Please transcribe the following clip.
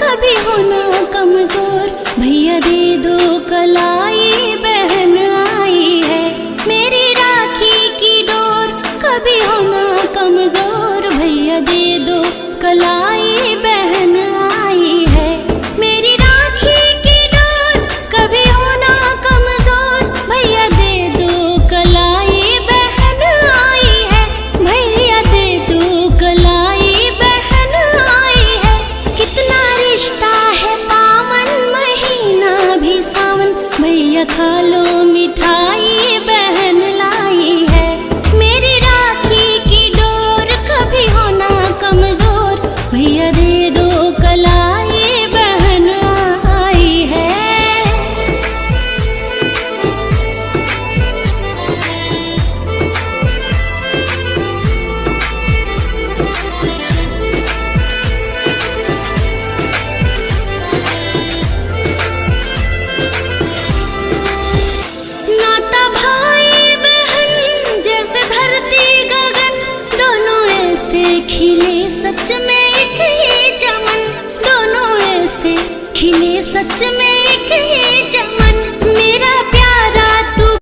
कभी होना कमजोर, भैया दे दो कलाई, बहन आई है मेरी राखी की डोर। कभी होना कमजोर, भैया दे दो कलाई, बहन आई है मेरी राखी की डोर। कभी होना कमजोर, भैया दे दो कलाई, बहन आई है भैया दे दो कलाई, बहन आई है। कितना रिश्ता है पावन, महीना भी सावन, भैया खा लो मिठाई, बहन लाई है मेरी राखी की डोर। कभी होना कमजोर, भैया दे दो कलाई, बहन आई है। नाता भाई बहन जैसे धरती गगन, दोनों ऐसे खिले सच में एक ही चमन, दोनों ऐसे खिले सच में एक ही